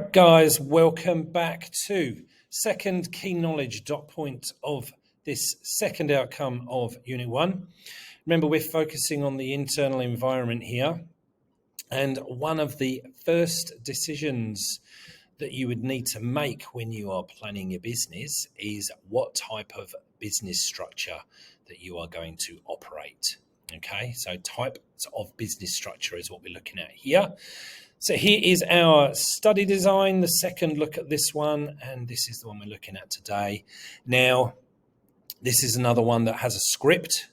right, guys, welcome back to second key knowledge dot point of this second outcome of Unit 1. Remember, we're focusing on the internal environment here. And one of the first decisions that you would need to make when you are planning your business is what type of business structure that you are going to operate. Okay, so types of business structure is what we're looking at here. So here is our study design, the second look at this one, and this is the one we're looking at today. Now, this is another one that has a script.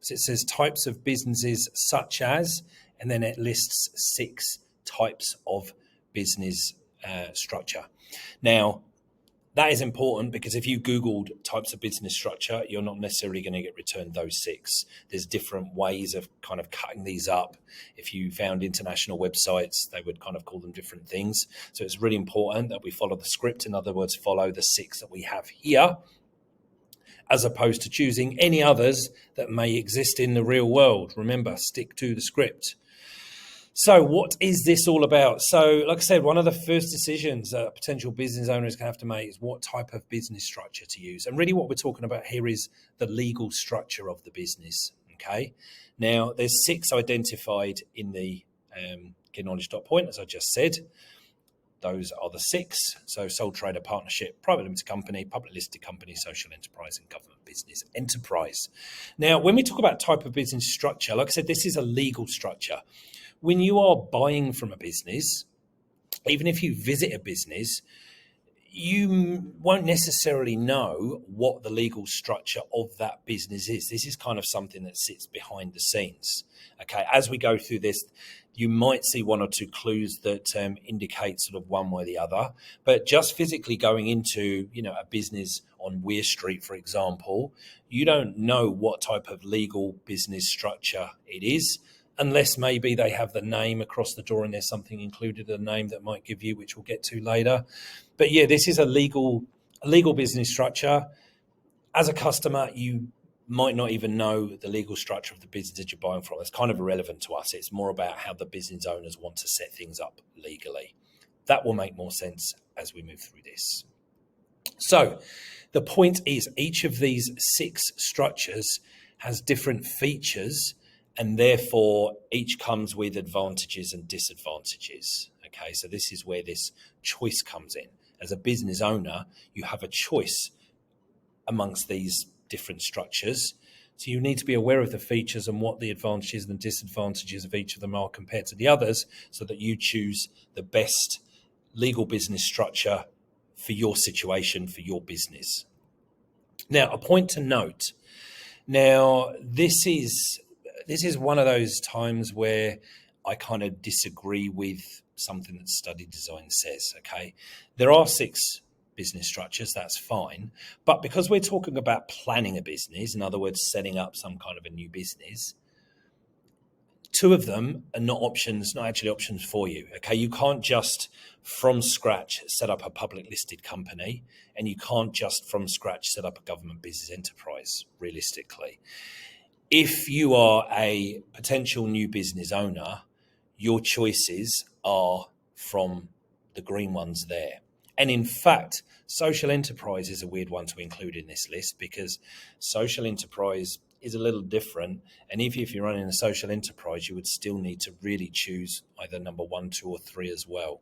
So it says types of businesses such as, and then it lists 6 types of business structure. Now, that is important because if you Googled types of business structure, you're not necessarily going to get returned those 6. There's different ways of kind of cutting these up. If you found international websites, they would kind of call them different things. So it's really important that we follow the script. In other words, follow the 6 that we have here, as opposed to choosing any others that may exist in the real world. Remember, stick to the script. So what is this all about? So like I said, one of the first decisions a potential business owner is going to have to make is what type of business structure to use. And really what we're talking about here is the legal structure of the business. Okay. Now there's 6 identified in the key knowledge dot point, as I just said. Those are the 6. So sole trader, partnership, private limited company, public listed company, social enterprise, and government business enterprise. Now, when we talk about type of business structure, like I said, this is a legal structure. When you are buying from a business, even if you visit a business, you won't necessarily know what the legal structure of that business is. This is kind of something that sits behind the scenes. Okay, as we go through this, you might see 1 or 2 clues that indicate sort of one way or the other. But just physically going into, a business on Weir Street, for example, you don't know what type of legal business structure it is, unless maybe they have the name across the door and there's something included in the name that might give you, which we'll get to later. But yeah, this is a legal business structure. As a customer, you might not even know the legal structure of the business that you're buying from. It's kind of irrelevant to us. It's more about how the business owners want to set things up legally. That will make more sense as we move through this. So the point is, each of these 6 structures has different features, and therefore each comes with advantages and disadvantages. Okay, so this is where this choice comes in. As a business owner, you have a choice amongst these different structures. So you need to be aware of the features and what the advantages and disadvantages of each of them are compared to the others, so that you choose the best legal business structure for your situation, for your business. Now, a point to note. Now, this is one of those times where I kind of disagree with something that study design says, okay? There are 6 business structures, that's fine. But because we're talking about planning a business, in other words, setting up some kind of a new business, 2 of them are not actually options for you, okay? You can't just from scratch set up a public listed company, and you can't just from scratch set up a government business enterprise, realistically. If you are a potential new business owner, your choices are from the green ones there. And in fact, social enterprise is a weird one to include in this list, because social enterprise is a little different. And if you're running a social enterprise, you would still need to really choose either number 1, 2, or 3 as well.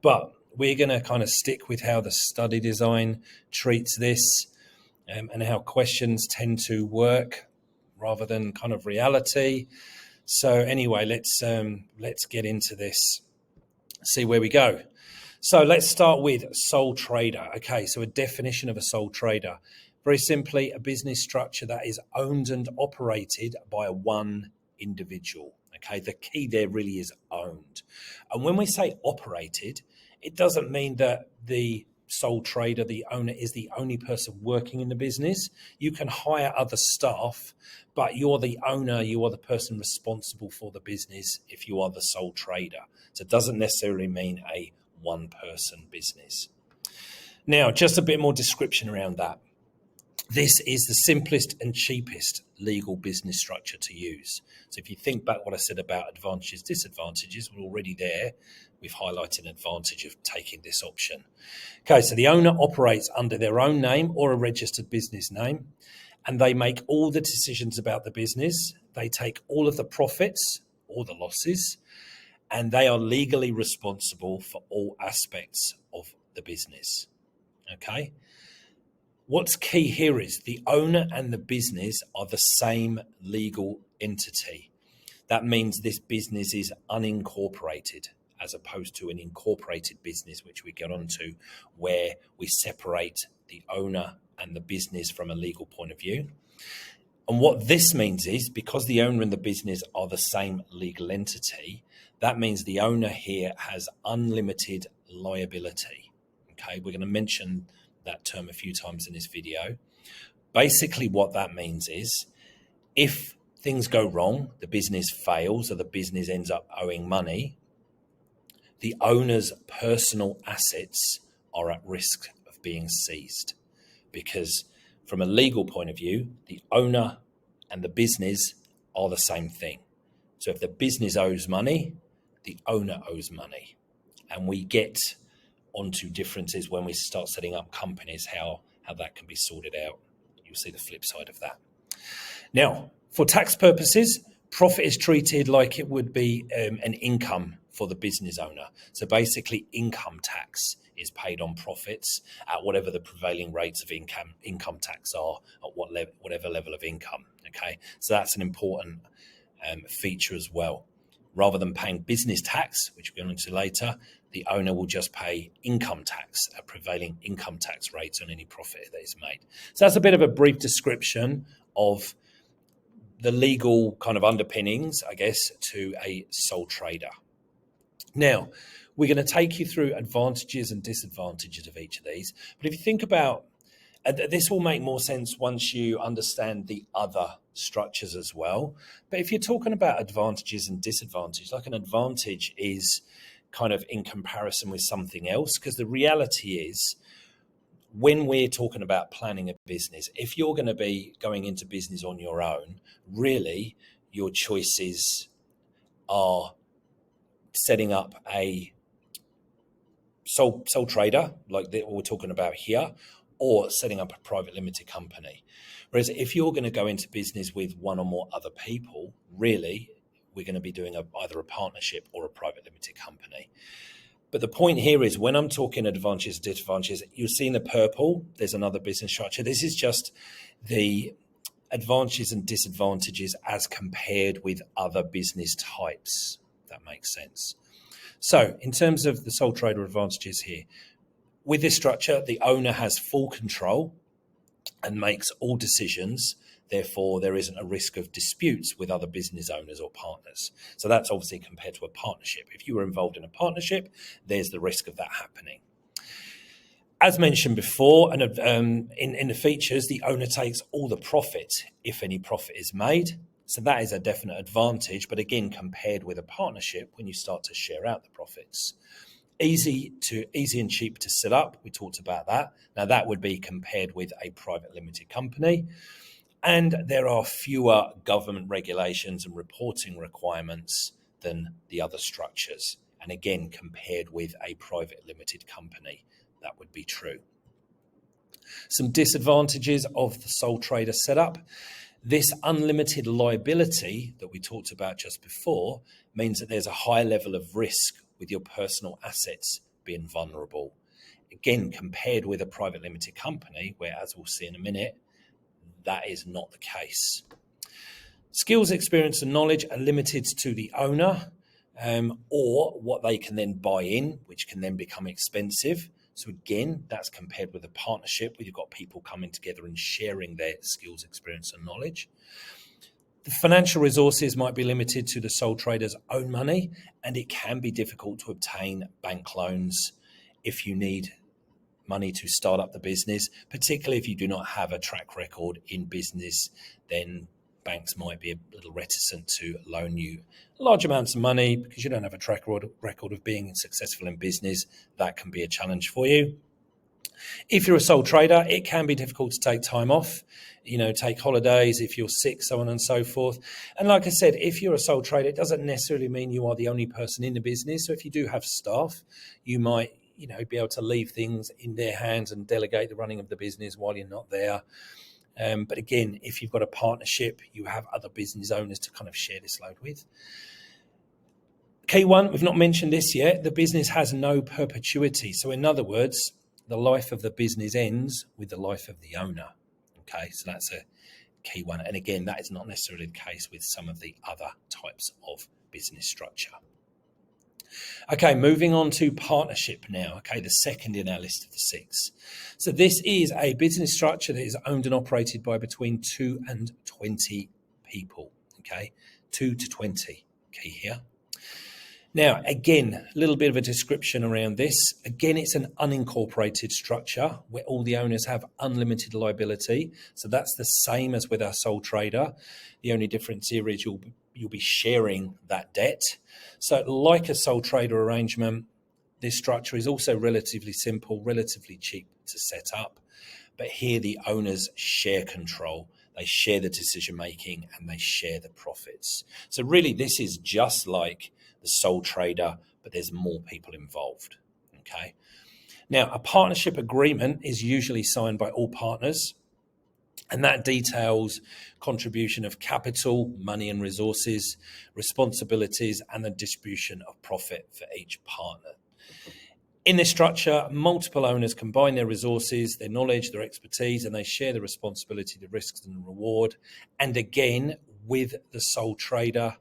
But we're going to kind of stick with how the study design treats this and how questions tend to work rather than kind of reality. So anyway, let's get into this, see where we go. So let's start with sole trader. Okay, so a definition of a sole trader. Very simply, a business structure that is owned and operated by one individual. Okay, the key there really is owned. And when we say operated, it doesn't mean that the sole trader, the owner, is the only person working in the business. You can hire other staff, but you're the owner, you are the person responsible for the business if you are the sole trader. So it doesn't necessarily mean a one-person business. Now, just a bit more description around that. This is the simplest and cheapest legal business structure to use. So if you think back what I said about advantages, disadvantages, we're already there we've highlighted an advantage of taking this option. Okay, so the owner operates under their own name or a registered business name, and they make all the decisions about the business. They take all of the profits or the losses, and they are legally responsible for all aspects of the business. Okay? What's key here is the owner and the business are the same legal entity. That means this business is unincorporated as opposed to an incorporated business, which we get onto, where we separate the owner and the business from a legal point of view. And what this means is, because the owner and the business are the same legal entity, that means the owner here has unlimited liability. Okay, we're going to mention that term a few times in this video. Basically, what that means is, if things go wrong, the business fails, or the business ends up owing money, the owner's personal assets are at risk of being seized. Because from a legal point of view, the owner and the business are the same thing. So if the business owes money, the owner owes money. And we get onto differences when we start setting up companies, how that can be sorted out. You'll see the flip side of that. Now, for tax purposes, profit is treated like it would be an income for the business owner. So basically, income tax is paid on profits at whatever the prevailing rates of income tax are at whatever level of income. Okay, so that's an important feature as well. Rather than paying business tax, which we'll get into later, the owner will just pay income tax at prevailing income tax rates on any profit that is made. So that's a bit of a brief description of the legal kind of underpinnings, I guess, to a sole trader. Now, we're going to take you through advantages and disadvantages of each of these. But if you think about, this will make more sense once you understand the other structures as well. But if you're talking about advantages and disadvantages, like an advantage is kind of in comparison with something else, because the reality is, when we're talking about planning a business, if you're going to be going into business on your own, really your choices are setting up a sole trader, like what we're talking about here, or setting up a private limited company. Whereas if you're going to go into business with one or more other people, really, we're going to be doing either a partnership or a private limited company. But the point here is, when I'm talking advantages and disadvantages, you'll see in the purple, there's another business structure. This is just the advantages and disadvantages as compared with other business types, if that makes sense. So in terms of the sole trader advantages here, with this structure, the owner has full control and makes all decisions. Therefore, there isn't a risk of disputes with other business owners or partners. So that's obviously compared to a partnership. If you were involved in a partnership, there's the risk of that happening. As mentioned before, and in the features, the owner takes all the profit if any profit is made. So that is a definite advantage. But again, compared with a partnership, when you start to share out the profits. Easy and cheap to set up. We talked about that. Now that would be compared with a private limited company. And there are fewer government regulations and reporting requirements than the other structures. And again, compared with a private limited company, that would be true. Some disadvantages of the sole trader setup. This unlimited liability that we talked about just before means that there's a high level of risk with your personal assets being vulnerable. Again, compared with a private limited company, where, as we'll see in a minute, that is not the case. Skills, experience, and knowledge are limited to the owner, or what they can then buy in, which can then become expensive. So again, that's compared with a partnership where you've got people coming together and sharing their skills, experience, and knowledge. The financial resources might be limited to the sole trader's own money, and it can be difficult to obtain bank loans if you need money to start up the business, particularly if you do not have a track record in business. Then banks might be a little reticent to loan you large amounts of money because you don't have a track record of being successful in business. That can be a challenge for you. If you're a sole trader, it can be difficult to take time off, take holidays if you're sick, so on and so forth. And like I said, if you're a sole trader, it doesn't necessarily mean you are the only person in the business. So if you do have staff, you might, be able to leave things in their hands and delegate the running of the business while you're not there. But again, if you've got a partnership, you have other business owners to kind of share this load with. Key one, we've not mentioned this yet, the business has no perpetuity. So in other words, the life of the business ends with the life of the owner. Okay, so that's a key one. And again, that is not necessarily the case with some of the other types of business structure. Okay, moving on to partnership now. Okay, the second in our list of the 6. So this is a business structure that is owned and operated by between 2 and 20 people. Okay, 2 to 20, key here. Now, again, a little bit of a description around this. Again, it's an unincorporated structure where all the owners have unlimited liability. So that's the same as with our sole trader. The only difference here is you'll be sharing that debt. So like a sole trader arrangement, this structure is also relatively simple, relatively cheap to set up. But here the owners share control. They share the decision making and they share the profits. So really this is just like the sole trader, but there's more people involved. Okay. Now, a partnership agreement is usually signed by all partners, and that details contribution of capital, money and resources, responsibilities, and the distribution of profit for each partner. In this structure, multiple owners combine their resources, their knowledge, their expertise, and they share the responsibility, the risks, and the reward. And again, with the sole trader,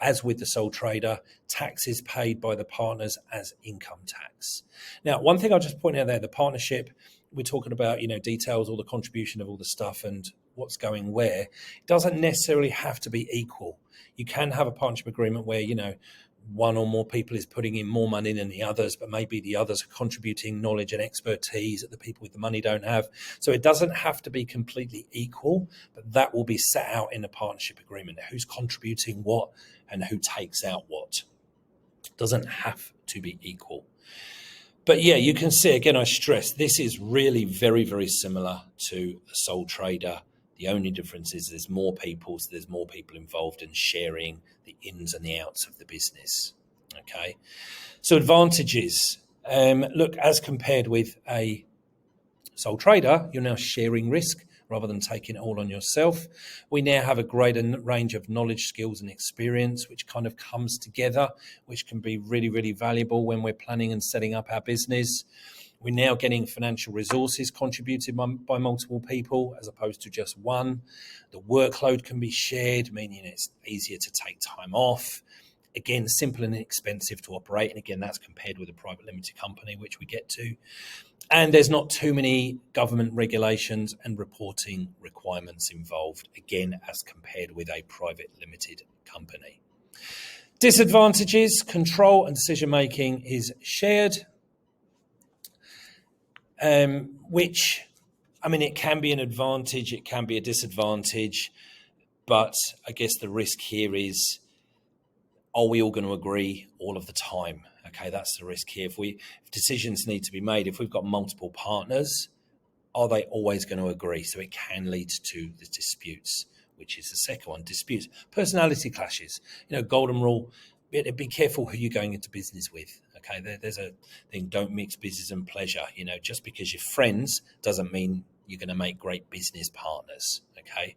as with the sole trader, tax is paid by the partners as income tax. Now, one thing I'll just point out there, the partnership, we're talking about, details, all the contribution of all the stuff and what's going where. It doesn't necessarily have to be equal. You can have a partnership agreement where, one or more people is putting in more money than the others, but maybe the others are contributing knowledge and expertise that the people with the money don't have. So it doesn't have to be completely equal, but that will be set out in the partnership agreement. Who's contributing what and who takes out what. It doesn't have to be equal. But yeah, you can see, again, I stress, this is really very, very similar to a sole trader. The only difference is there's more people, so there's more people involved in sharing the ins and the outs of the business. Okay, so advantages. Look, as compared with a sole trader, you're now sharing risk rather than taking it all on yourself. We now have a greater range of knowledge, skills, and experience, which kind of comes together, which can be really, really valuable when we're planning and setting up our business. We're now getting financial resources contributed by multiple people as opposed to just one. The workload can be shared, meaning it's easier to take time off. Again, simple and inexpensive to operate. And again, that's compared with a private limited company, which we get to. And there's not too many government regulations and reporting requirements involved, again, as compared with a private limited company. Disadvantages, control and decision-making is shared. Which, it can be an advantage, it can be a disadvantage, but I guess the risk here is, are we all going to agree all of the time? Okay, that's the risk here. If decisions need to be made, if we've got multiple partners, are they always going to agree? So it can lead to the disputes, which is the second one, disputes. Personality clashes, golden rule, be careful who you're going into business with. Okay, there's a thing, don't mix business and pleasure. Just because you're friends doesn't mean you're going to make great business partners. Okay,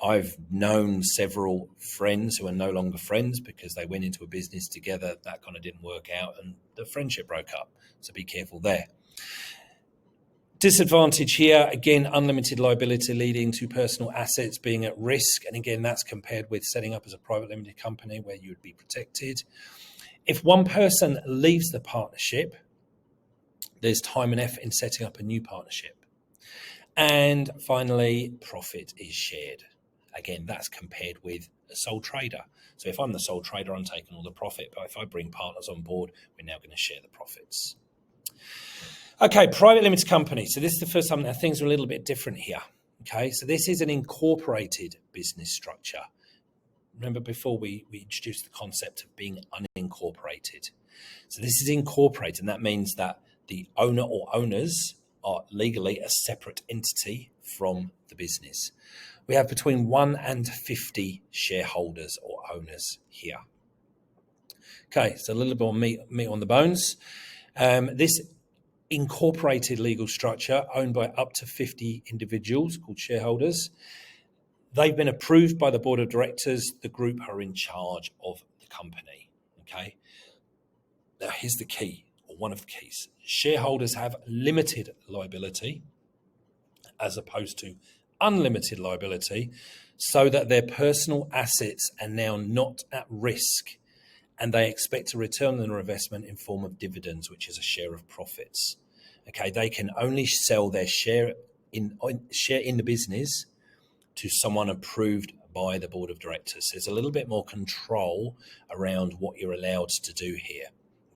I've known several friends who are no longer friends because they went into a business together that kind of didn't work out and the friendship broke up. So be careful there. Disadvantage here, again, unlimited liability leading to personal assets being at risk. And again, that's compared with setting up as a private limited company where you would be protected. If one person leaves the partnership, there's time and effort in setting up a new partnership. And finally, profit is shared. Again, that's compared with a sole trader. So if I'm the sole trader, I'm taking all the profit. But if I bring partners on board, we're now going to share the profits. Okay, private limited company. So this is the first time that things are a little bit different here. Okay, so this is an incorporated business structure. Remember before we introduced the concept of being unincorporated. So this is incorporated, and that means that the owner or owners are legally a separate entity from the business. We have between 1 and 50 shareholders or owners here. Okay, so a little bit of meat on the bones. This incorporated legal structure owned by up to 50 individuals called shareholders. They've been approved by the board of directors. The group are in charge of the company. Okay. Now here's the key, or one of the keys. Shareholders have limited liability as opposed to unlimited liability, so that their personal assets are now not at risk, and they expect a return on their investment in form of dividends, which is a share of profits. Okay, they can only sell their share in the business to someone approved by the board of directors. There's a little bit more control around what you're allowed to do here.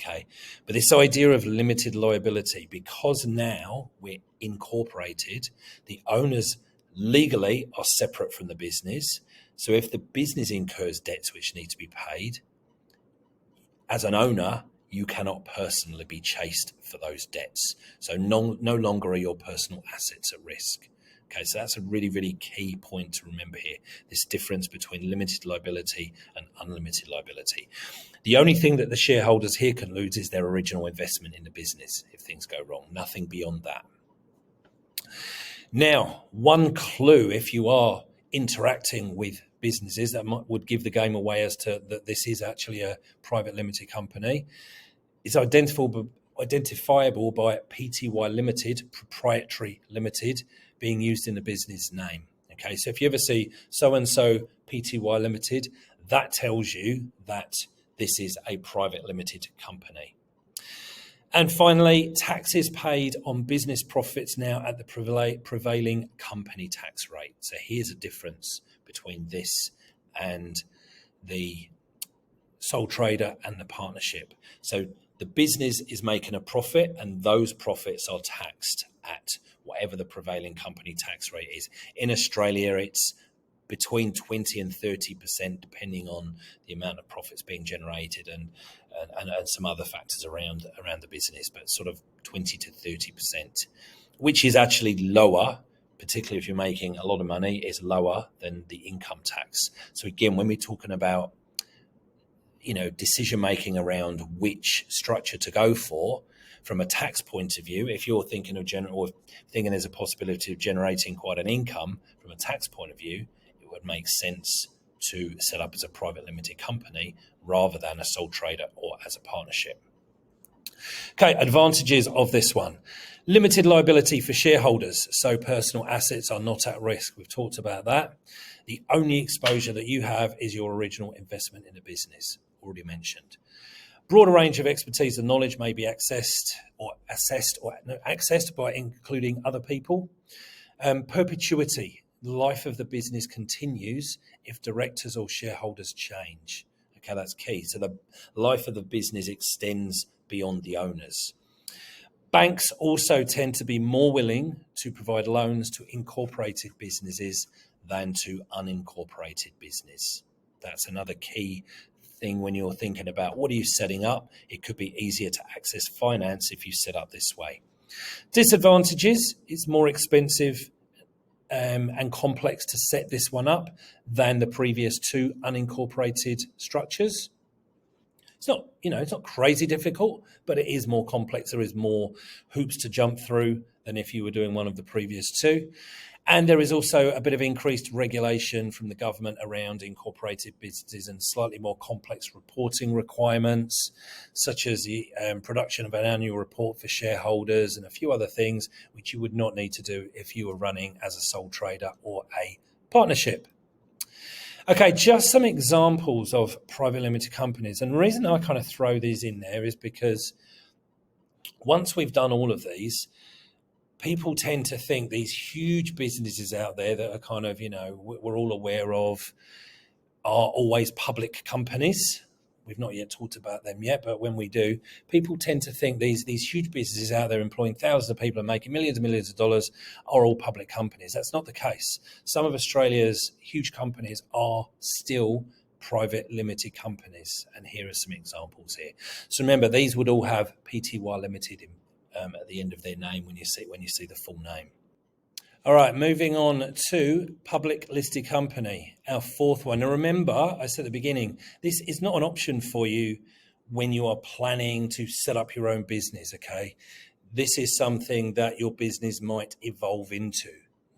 Okay, but this idea of limited liability, because now we're incorporated, the owners legally are separate from the business. So if the business incurs debts which need to be paid, as an owner, you cannot personally be chased for those debts. So no longer are your personal assets at risk. Okay, so that's a really, really key point to remember here, this difference between limited liability and unlimited liability. The only thing that the shareholders here can lose is their original investment in the business if things go wrong, nothing beyond that. Now, one clue if you are interacting with businesses that would give the game away as to that this is actually a private limited company is identifiable by Pty Limited, proprietary limited, being used in the business name. Okay, so if you ever see so-and-so Pty Limited, that tells you that this is a private limited company. And finally, taxes paid on business profits now at the prevailing company tax rate. So here's a difference between this and the sole trader and the partnership. So the business is making a profit, and those profits are taxed at whatever the prevailing company tax rate is. In Australia, it's between 20 and 30%, depending on the amount of profits being generated and some other factors around the business, but sort of 20 to 30%, which is actually lower, particularly if you're making a lot of money, is lower than the income tax. So again, when we're talking about decision making around which structure to go for from a tax point of view, if you're thinking thinking there's a possibility of generating quite an income from a tax point of view, it would make sense to set up as a private limited company rather than a sole trader or as a partnership. Okay, advantages of this one. Limited liability for shareholders, so personal assets are not at risk. We've talked about that. The only exposure that you have is your original investment in the business, already mentioned. Broader range of expertise and knowledge may be accessed by including other people. Perpetuity, the life of the business continues if directors or shareholders change. Okay, that's key. So the life of the business extends beyond the owners. Banks also tend to be more willing to provide loans to incorporated businesses than to unincorporated business. That's another key thing when you're thinking about what are you setting up. It could be easier to access finance if you set up this way. Disadvantages, it's more expensive and complex to set this one up than the previous two unincorporated structures. It's not crazy difficult, but it is more complex. There is more hoops to jump through than if you were doing one of the previous two. And there is also a bit of increased regulation from the government around incorporated businesses and slightly more complex reporting requirements, such as the production of an annual report for shareholders and a few other things which you would not need to do if you were running as a sole trader or a partnership. Okay, just some examples of private limited companies. And the reason I kind of throw these in there is because once we've done all of these, people tend to think these huge businesses out there that are kind of, we're all aware of are always public companies. We've not yet talked about them yet, but when we do, people tend to think these huge businesses out there employing thousands of people and making millions and millions of dollars are all public companies. That's not the case. Some of Australia's huge companies are still private limited companies, and here are some examples here. So remember, these would all have Pty Limited at the end of their name when you see the full name. All right, moving on to public listed company, our fourth one. Now remember, I said at the beginning, this is not an option for you when you are planning to set up your own business, okay? This is something that your business might evolve into.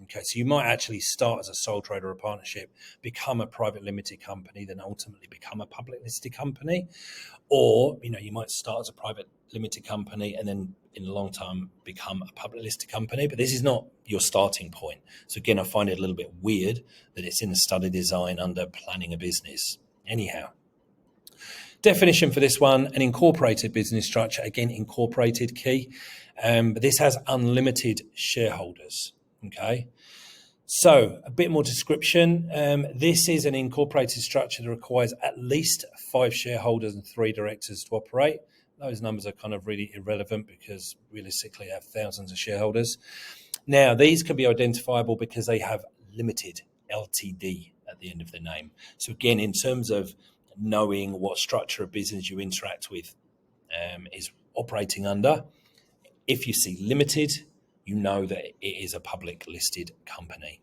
Okay, so you might actually start as a sole trader or a partnership, become a private limited company, then ultimately become a public listed company. Or, you might start as a private limited company and then in a long time become a public listed company. But this is not your starting point. So again, I find it a little bit weird that it's in the study design under planning a business. Anyhow, definition for this one, an incorporated business structure. Again, incorporated key. But this has unlimited shareholders. Okay. So a bit more description. This is an incorporated structure that requires at least 5 shareholders and 3 directors to operate. Those numbers are kind of really irrelevant because realistically they have thousands of shareholders. Now, these can be identifiable because they have limited LTD at the end of their name. So again, in terms of knowing what structure of business you interact with is operating under, if you see limited, you know that it is a public listed company.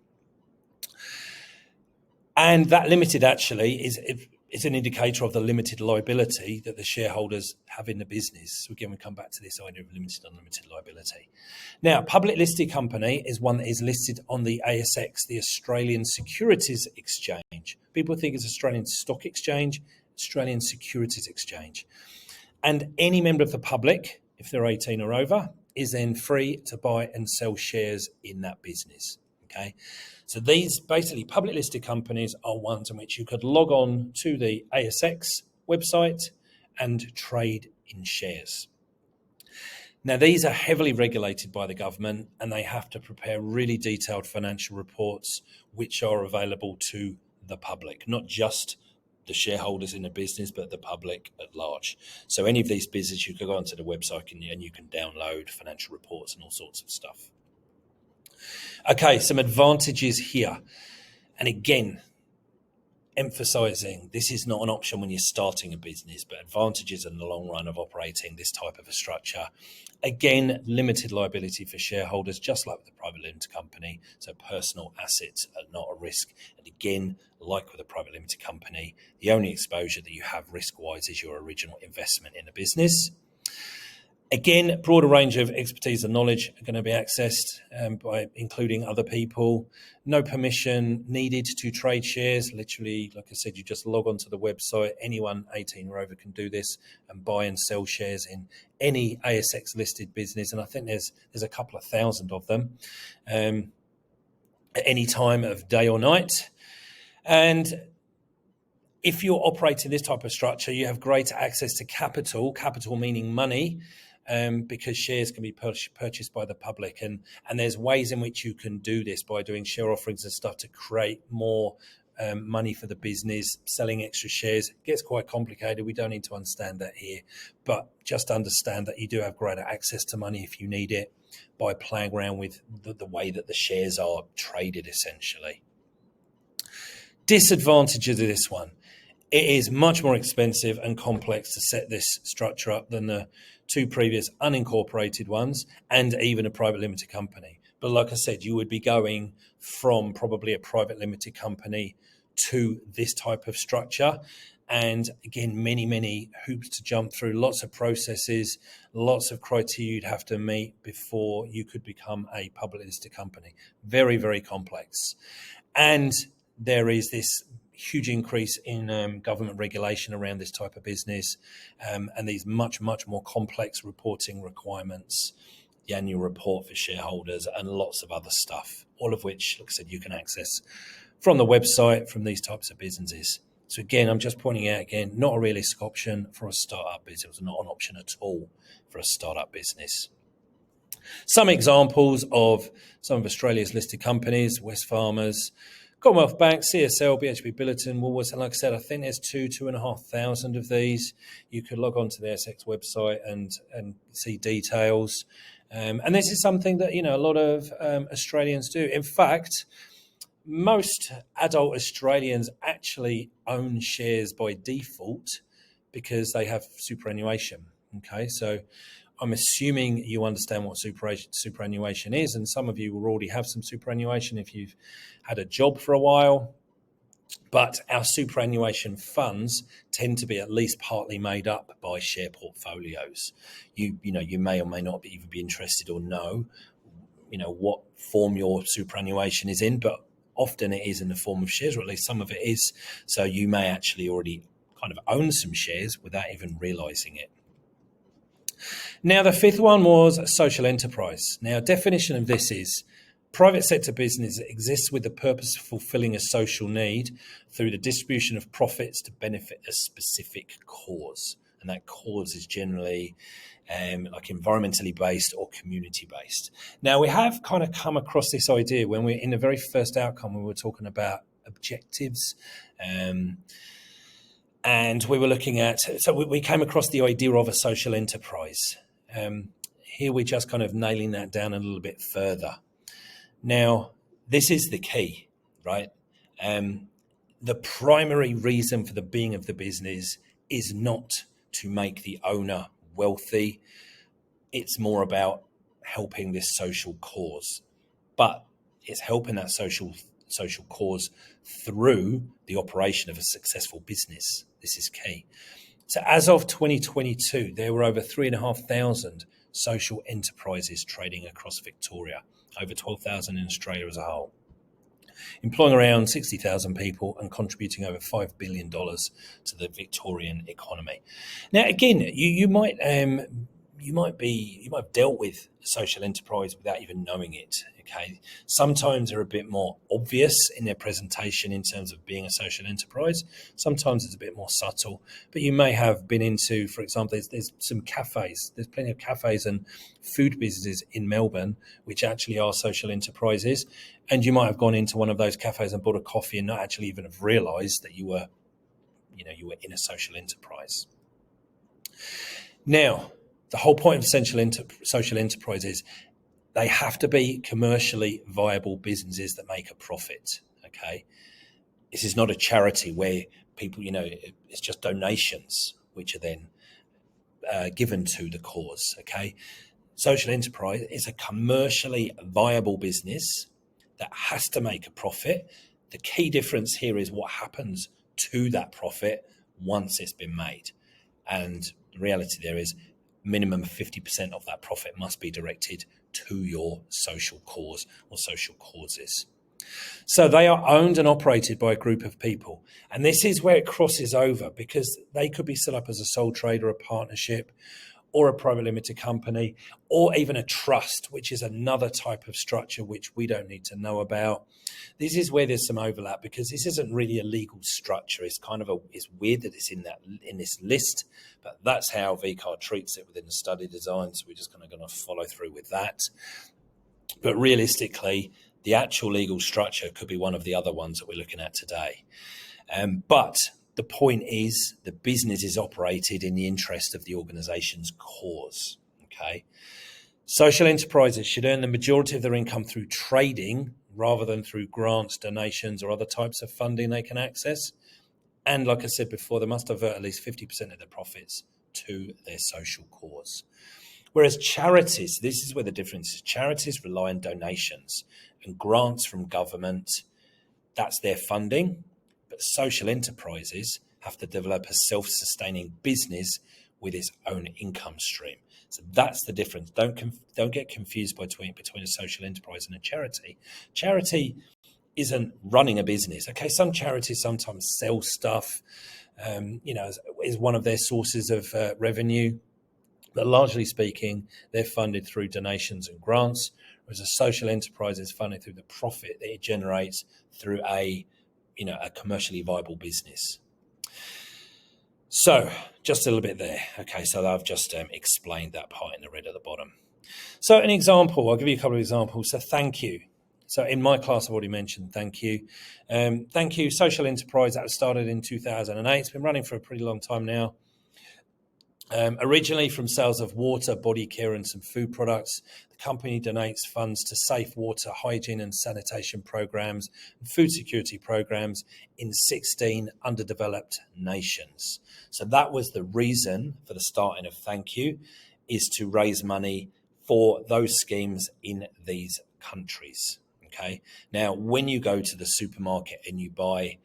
And that limited actually is an indicator of the limited liability that the shareholders have in the business. So again, we come back to this idea of limited and unlimited liability. Now, public listed company is one that is listed on the ASX, the Australian Securities Exchange. People think it's Australian Stock Exchange, Australian Securities Exchange. And any member of the public, if they're 18 or over, is then free to buy and sell shares in that business. Okay, so these basically public listed companies are ones in which you could log on to the ASX website and trade in shares. Now, these are heavily regulated by the government and they have to prepare really detailed financial reports which are available to the public, not just the shareholders in the business, but the public at large. So any of these businesses, you can go onto the website and you can download financial reports and all sorts of stuff. Okay, some advantages here. And again, emphasizing this is not an option when you're starting a business, but advantages in the long run of operating this type of a structure. Again, limited liability for shareholders, just like with a private limited company. So personal assets are not a risk. And again, like with a private limited company, the only exposure that you have risk-wise is your original investment in the business. Again, broader range of expertise and knowledge are going to be accessed by including other people. No permission needed to trade shares. Literally, like I said, you just log onto the website. Anyone 18 or over can do this and buy and sell shares in any ASX listed business. And I think there's a couple of thousand of them at any time of day or night. And if you're operating this type of structure, you have greater access to capital meaning money, because shares can be purchased by the public. And there's ways in which you can do this by doing share offerings and stuff to create more money for the business, selling extra shares. It gets quite complicated. We don't need to understand that here, but just understand that you do have greater access to money if you need it by playing around with the way that the shares are traded, essentially. Disadvantages of this one. It is much more expensive and complex to set this structure up than the 2 previous unincorporated ones and even a private limited company. But like I said, you would be going from probably a private limited company to this type of structure. And again, many, many hoops to jump through, lots of processes, lots of criteria you'd have to meet before you could become a public listed company. Very, very complex. And there is this huge increase in government regulation around this type of business, and these much, much more complex reporting requirements, the annual report for shareholders, and lots of other stuff, all of which, like I said, you can access from the website from these types of businesses. So again, I'm just pointing out again, not a realistic option for a startup business. It was not an option at all for a startup business. Some examples of some of Australia's listed companies: Wesfarmers, Commonwealth Bank, CSL, BHP Billiton, Woolworths. And like I said, I think there's 2,500 of these. You could log on to the ASX website and see details. And this is something that, a lot of Australians do. In fact, most adult Australians actually own shares by default because they have superannuation. Okay, so I'm assuming you understand what superannuation is, and some of you will already have some superannuation if you've had a job for a while. But our superannuation funds tend to be at least partly made up by share portfolios. You may or may not even be interested or know what form your superannuation is in, but often it is in the form of shares, or at least some of it is. So you may actually already kind of own some shares without even realizing it. Now, the fifth one was social enterprise. Now, definition of this is private sector business that exists with the purpose of fulfilling a social need through the distribution of profits to benefit a specific cause. And that cause is generally like environmentally based or community based. Now, we have kind of come across this idea when we're in the very first outcome, we were talking about objectives. And we were looking at, so we came across the idea of a social enterprise. Here we're just kind of nailing that down a little bit further. Now, this is the key, right? The primary reason for the being of the business is not to make the owner wealthy. It's more about helping this social cause, but it's helping that social cause through the operation of a successful business. This is key. So as of 2022, there were over 3,500 social enterprises trading across Victoria, over 12,000 in Australia as a whole, employing around 60,000 people and contributing over $5 billion to the Victorian economy. Now, again, you might have dealt with a social enterprise without even knowing it. Okay, sometimes they're a bit more obvious in their presentation in terms of being a social enterprise. Sometimes it's a bit more subtle, but you may have been into, for example, there's some cafes. There's plenty of cafes and food businesses in Melbourne which actually are social enterprises, and you might have gone into one of those cafes and bought a coffee and not actually even have realised that you were in a social enterprise. Now, the whole point of social enterprise is they have to be commercially viable businesses that make a profit. Okay, this is not a charity where people, it's just donations which are then given to the cause. Okay, social enterprise is a commercially viable business that has to make a profit. The key difference here is what happens to that profit once it's been made, and the reality there is minimum of 50% of that profit must be directed to your social cause or social causes. So they are owned and operated by a group of people. And this is where it crosses over, because they could be set up as a sole trader, a partnership, or a private limited company, or even a trust, which is another type of structure which we don't need to know about. This is where there's some overlap, because this isn't really a legal structure. It's kind of it's weird that it's in this list, but that's how VCAR treats it within the study design. So we're just going to follow through with that. But realistically, the actual legal structure could be one of the other ones that we're looking at today. But the point is, the business is operated in the interest of the organization's cause. Okay. Social enterprises should earn the majority of their income through trading rather than through grants, donations, or other types of funding they can access. And like I said before, they must divert at least 50% of their profits to their social cause. Whereas charities, this is where the difference is. Charities rely on donations and grants from government. That's their funding. But social enterprises have to develop a self-sustaining business with its own income stream. So that's the difference. Don't get confused between a social enterprise and a charity. Charity isn't running a business. Okay, some charities sometimes sell stuff, is one of their sources of revenue. But largely speaking, they're funded through donations and grants, whereas a social enterprise is funded through the profit that it generates through a commercially viable business. So just a little bit there. Okay, so I've just explained that part in the red at the bottom. So an example, I'll give you a couple of examples. So thank you. So in my class, I've already mentioned thank you. Thank you, social enterprise that was started in 2008. It's been running for a pretty long time now. Originally from sales of water, body care, and some food products, the company donates funds to safe water, hygiene and sanitation programs, and food security programs in 16 underdeveloped nations. So that was the reason for the starting of Thank You. is to raise money for those schemes in these countries. Okay. Now, when you go to the supermarket and you buy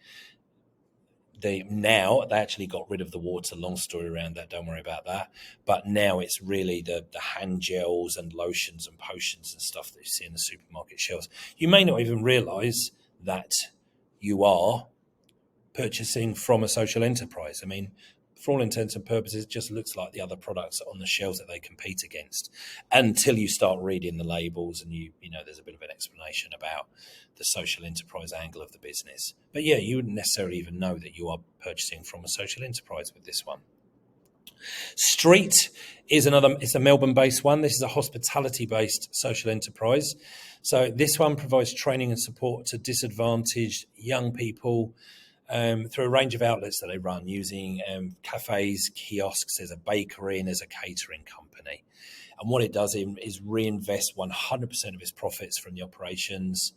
now they actually got rid of the water. Long story around that. Don't worry about that. But now it's really the hand gels and lotions and potions and stuff that you see in the supermarket shelves. You may not even realise that you are purchasing from a social enterprise. I mean, for all intents and purposes, it just looks like the other products on the shelves that they compete against until you start reading the labels and you know there's a bit of an explanation about the social enterprise angle of the business. But yeah, you wouldn't necessarily even know that you are purchasing from a social enterprise with this one. Street is it's a Melbourne-based one. This is a hospitality-based social enterprise. So this one provides training and support to disadvantaged young people through a range of outlets that they run using cafes, kiosks, there's a bakery, and there's a catering company. And what it does is reinvest 100% of its profits from the operations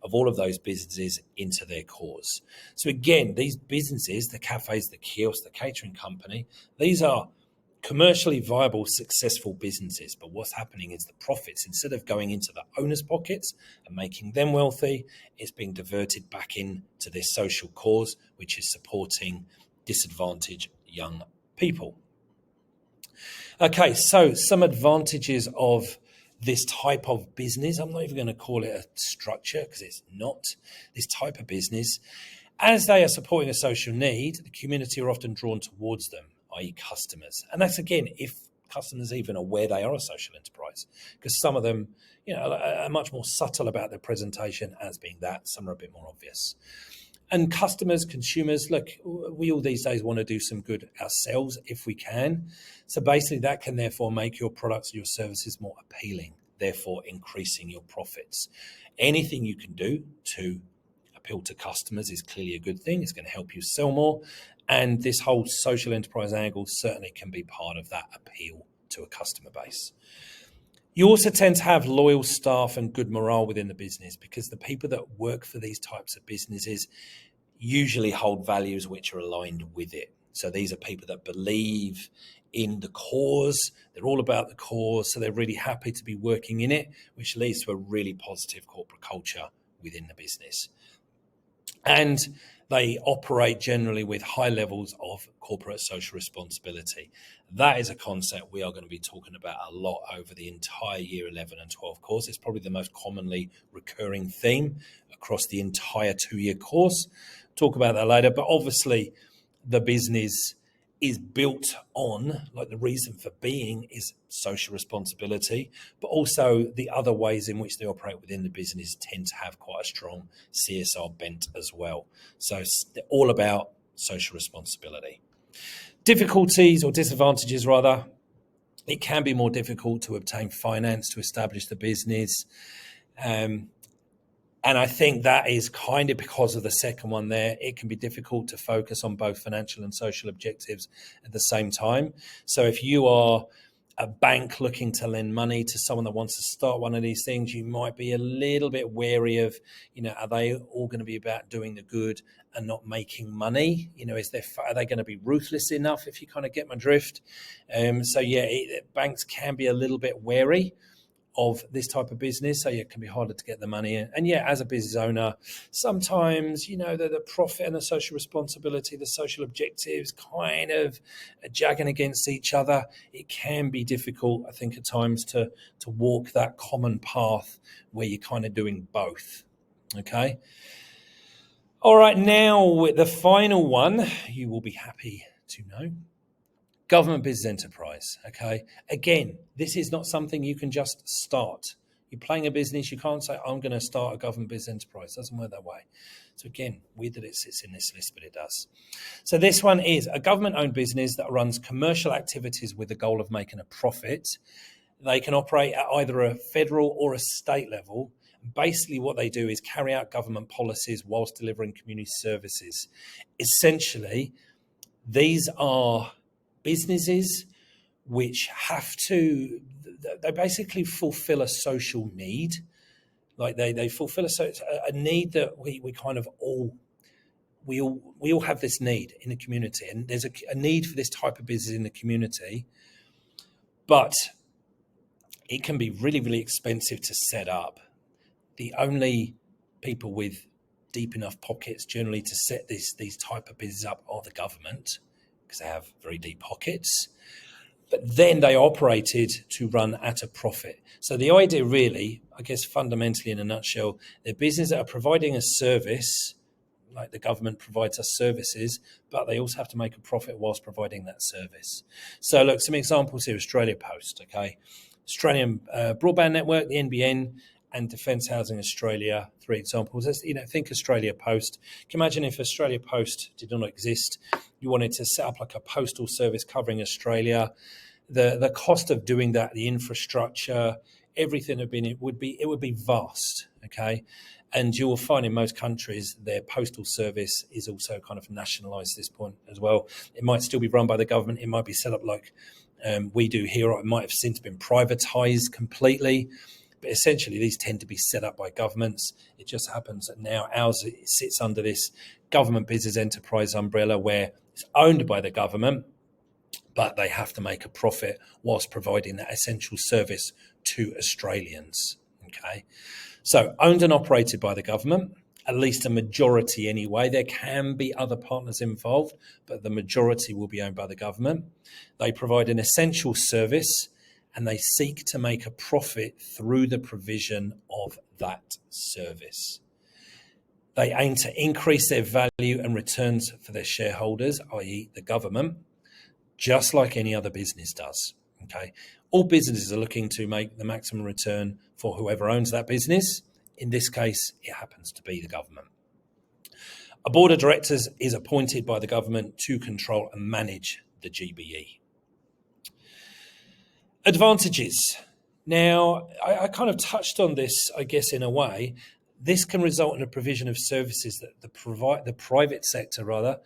of all of those businesses into their cause. So again, these businesses, the cafes, the kiosks, the catering company, these are commercially viable, successful businesses. But what's happening is the profits, instead of going into the owners' pockets and making them wealthy, it's being diverted back into this social cause, which is supporting disadvantaged young people. Okay, so some advantages of this type of business. I'm not even going to call it a structure because it's not. This type of business, as they are supporting a social need, the community are often drawn towards them, i.e. customers. And that's, again, if customers even aware they are a social enterprise, because some of them, are much more subtle about their presentation as being that. Some are a bit more obvious. And customers, consumers, look, we all these days want to do some good ourselves if we can. So basically that can therefore make your products and your services more appealing, therefore increasing your profits. Anything you can do to appeal to customers is clearly a good thing. It's going to help you sell more. And this whole social enterprise angle certainly can be part of that appeal to a customer base. You also tend to have loyal staff and good morale within the business because the people that work for these types of businesses usually hold values which are aligned with it. So these are people that believe in the cause. They're all about the cause. So they're really happy to be working in it, which leads to a really positive corporate culture within the business. And they operate generally with high levels of corporate social responsibility. That is a concept we are going to be talking about a lot over the entire year 11 and 12 course. It's probably the most commonly recurring theme across the entire 2-year course. Talk about that later. But obviously, the business is built on, like the reason for being is social responsibility, but also the other ways in which they operate within the business tend to have quite a strong CSR bent as well. So they're all about social responsibility. Difficulties or disadvantages rather, it can be more difficult to obtain finance to establish the business. And I think that is kind of because of the second one there. It can be difficult to focus on both financial and social objectives at the same time. So if you are a bank looking to lend money to someone that wants to start one of these things, you might be a little bit wary of, are they all going to be about doing the good and not making money? Are they going to be ruthless enough, if you kind of get my drift? Banks can be a little bit wary of this type of business, so it can be harder to get the money in. And as a business owner, sometimes the profit and the social responsibility, the social objectives, kind of jagging against each other. It can be difficult, I think, at times to walk that common path where you're kind of doing both. Okay. All right, now the final one, you will be happy to know. Government business enterprise, okay? Again, this is not something you can just start. You're playing a business, you can't say, I'm going to start a government business enterprise. It doesn't work that way. So again, weird that it sits in this list, but it does. So this one is a government-owned business that runs commercial activities with the goal of making a profit. They can operate at either a federal or a state level. Basically, what they do is carry out government policies whilst delivering community services. Essentially, these are businesses which they basically fulfill a social need. Like they fulfill a need that we kind of all have this need in the community. And there's a need for this type of business in the community but it can be really, really expensive to set up. The only people with deep enough pockets generally to set these type of businesses up are the government, because they have very deep pockets. But then they operated to run at a profit. So the idea really, I guess fundamentally in a nutshell, they're businesses that are providing a service, like the government provides us services, but they also have to make a profit whilst providing that service. So look, some examples here: Australia Post, okay? Australian Broadband Network, the NBN, and Defence Housing Australia, 3 examples. Think Australia Post. Can you imagine if Australia Post did not exist, you wanted to set up like a postal service covering Australia? The cost of doing that, the infrastructure, everything would be vast, okay? And you will find in most countries their postal service is also kind of nationalised at this point as well. It might still be run by the government. It might be set up like we do here, or it might have since been privatised completely. But essentially, these tend to be set up by governments. It just happens that now ours sits under this government business enterprise umbrella where it's owned by the government, but they have to make a profit whilst providing that essential service to Australians. Okay, so owned and operated by the government, at least a majority anyway. There can be other partners involved, but the majority will be owned by the government. They provide an essential service, and they seek to make a profit through the provision of that service. They aim to increase their value and returns for their shareholders, i.e. the government, just like any other business does. Okay, all businesses are looking to make the maximum return for whoever owns that business. In this case, it happens to be the government. A board of directors is appointed by the government to control and manage the GBE. Advantages. Now, I kind of touched on this, I guess, in a way. This can result in a provision of services that the private sector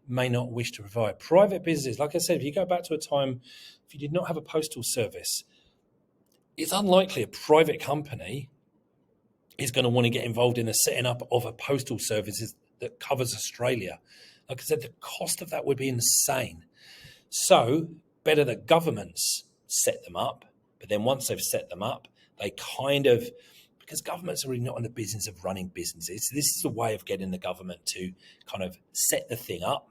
may not wish to provide. Private businesses, like I said, if you go back to a time, if you did not have a postal service, it's unlikely a private company is going to want to get involved in the setting up of a postal service that covers Australia. Like I said, the cost of that would be insane. So better that governments set them up, but then once they've set them up, they because governments are really not in the business of running businesses. This is a way of getting the government to kind of set the thing up,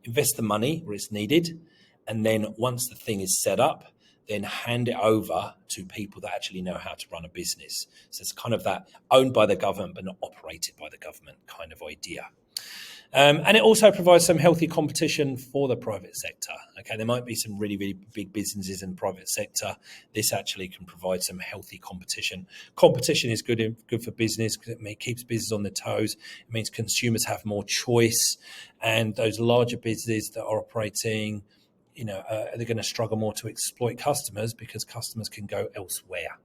invest the money where it's needed, and then once the thing is set up, then hand it over to people that actually know how to run a business. So it's kind of that owned by the government but not operated by the government kind of idea. And it also provides some healthy competition for the private sector. Okay, there might be some really, really big businesses in the private sector. This actually can provide some healthy competition. Competition is good for business because it keeps business on their toes. It means consumers have more choice, and those larger businesses that are operating, they're going to struggle more to exploit customers because customers can go elsewhere.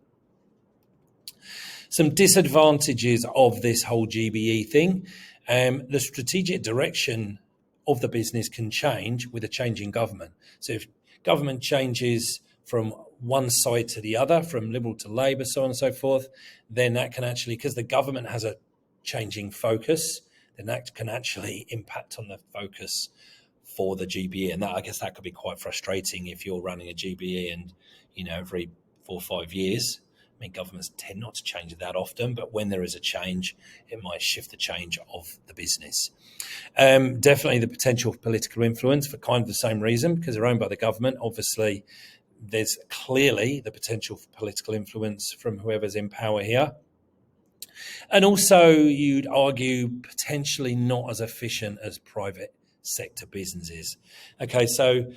Some disadvantages of this whole GBE thing. The strategic direction of the business can change with a change in government. So if government changes from one side to the other, from Liberal to Labour, so on and so forth, then that can actually, because the government has a changing focus, then that can actually impact on the focus for the GBE. And I guess that could be quite frustrating if you're running a GBE and, every 4 or 5 years. I mean, governments tend not to change that often, but when there is a change, it might shift the change of the business. Definitely the potential for political influence for kind of the same reason, because they're owned by the government. Obviously, there's clearly the potential for political influence from whoever's in power here. And also, you'd argue, potentially not as efficient as private sector businesses. Okay, so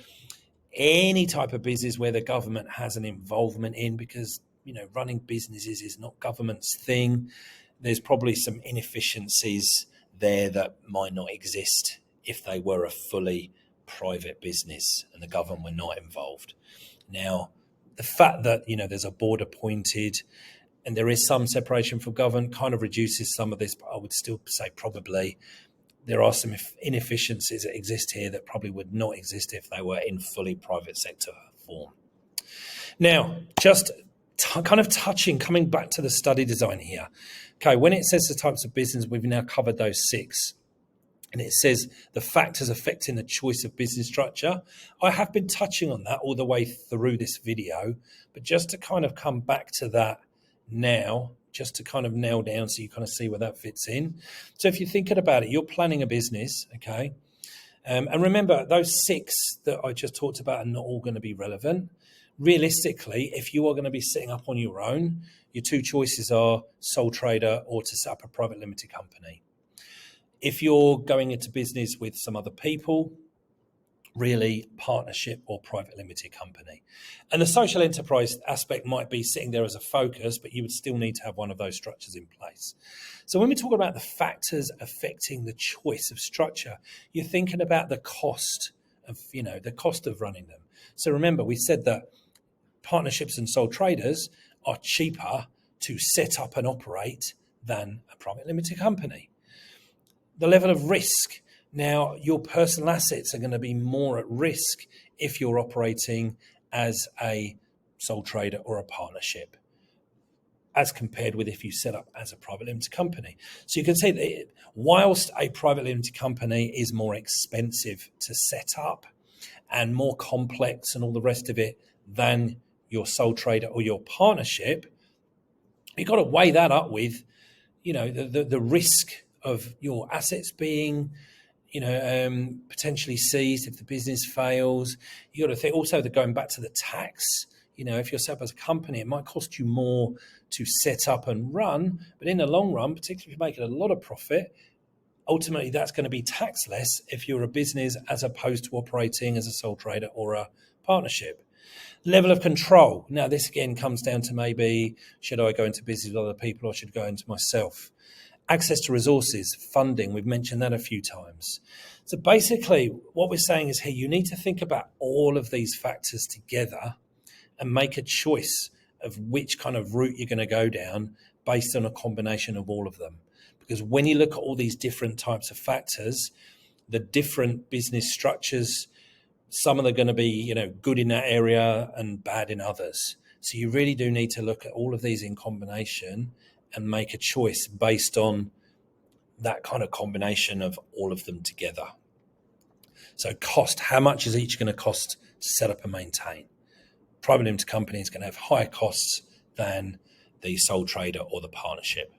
any type of business where the government has an involvement in, because running businesses is not government's thing. There's probably some inefficiencies there that might not exist if they were a fully private business and the government were not involved. Now, the fact that, there's a board appointed and there is some separation from government kind of reduces some of this, but I would still say probably there are some inefficiencies that exist here that probably would not exist if they were in fully private sector form. Now, just coming back to the study design here. Okay, when it says the types of business, we've now covered those 6. and it says the factors affecting the choice of business structure. I have been touching on that all the way through this video, but just to kind of come back to that now, just to kind of nail down so you kind of see where that fits in. So if you're thinking about it, you're planning a business, okay? And remember, those 6 that I just talked about are not all going to be relevant. Realistically, if you are going to be setting up on your own, your 2 choices are sole trader or to set up a private limited company. If you're going into business with some other people, really partnership or private limited company. And the social enterprise aspect might be sitting there as a focus, but you would still need to have one of those structures in place. So when we talk about the factors affecting the choice of structure, you're thinking about the cost of, the cost of running them. So remember, we said that partnerships and sole traders are cheaper to set up and operate than a private limited company. The level of risk. Now, your personal assets are going to be more at risk if you're operating as a sole trader or a partnership, as compared with if you set up as a private limited company. So you can see that whilst a private limited company is more expensive to set up and more complex and all the rest of it than your sole trader or your partnership, you've got to weigh that up with, the risk of your assets being potentially seized if the business fails. You got to think also that going back to the tax, if you're set up as a company, it might cost you more to set up and run, but in the long run, particularly if you're making a lot of profit, ultimately that's going to be tax less if you're a business as opposed to operating as a sole trader or a partnership. Level of control. Now, this again comes down to maybe, should I go into business with other people or should I go into myself? Access to resources, funding, we've mentioned that a few times. So basically what we're saying is here, you need to think about all of these factors together and make a choice of which kind of route you're going to go down based on a combination of all of them. Because when you look at all these different types of factors, the different business structures, some of them are going to be, good in that area and bad in others. So you really do need to look at all of these in combination and make a choice based on that kind of combination of all of them together. So cost, how much is each going to cost to set up and maintain? Private limited company is going to have higher costs than the sole trader or the partnership.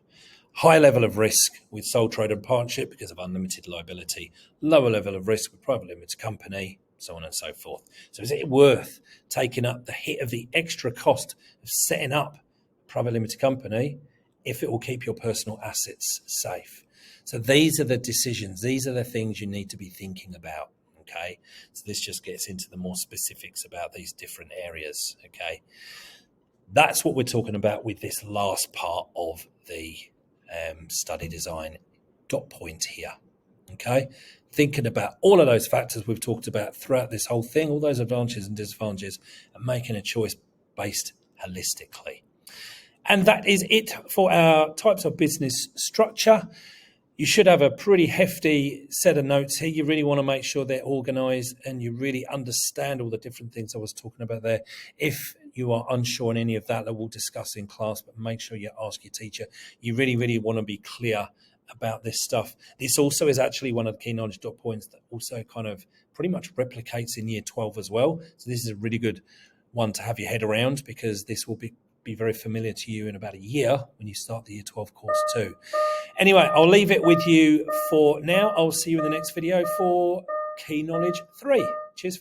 High level of risk with sole trader and partnership because of unlimited liability. Lower level of risk with private limited company, so on and so forth. So is it worth taking up the hit of the extra cost of setting up a private limited company if it will keep your personal assets safe? So these are the decisions. These are the things you need to be thinking about, okay? So this just gets into the more specifics about these different areas, okay? That's what we're talking about with this last part of the study design dot point here, okay? Thinking about all of those factors we've talked about throughout this whole thing, all those advantages and disadvantages, and making a choice based holistically. And that is it for our types of business structure. You should have a pretty hefty set of notes here. You really want to make sure they're organized and you really understand all the different things I was talking about there. If you are unsure on any of that we'll discuss in class, but make sure you ask your teacher. You really, really want to be clear about this stuff. This also is actually one of the key knowledge dot points that also kind of pretty much replicates in year 12 as well. So this is a really good one to have your head around because this will be very familiar to you in about a year when you start the year 12 course too. Anyway, I'll leave it with you for now. I'll see you in the next video for key knowledge 3. Cheers for now.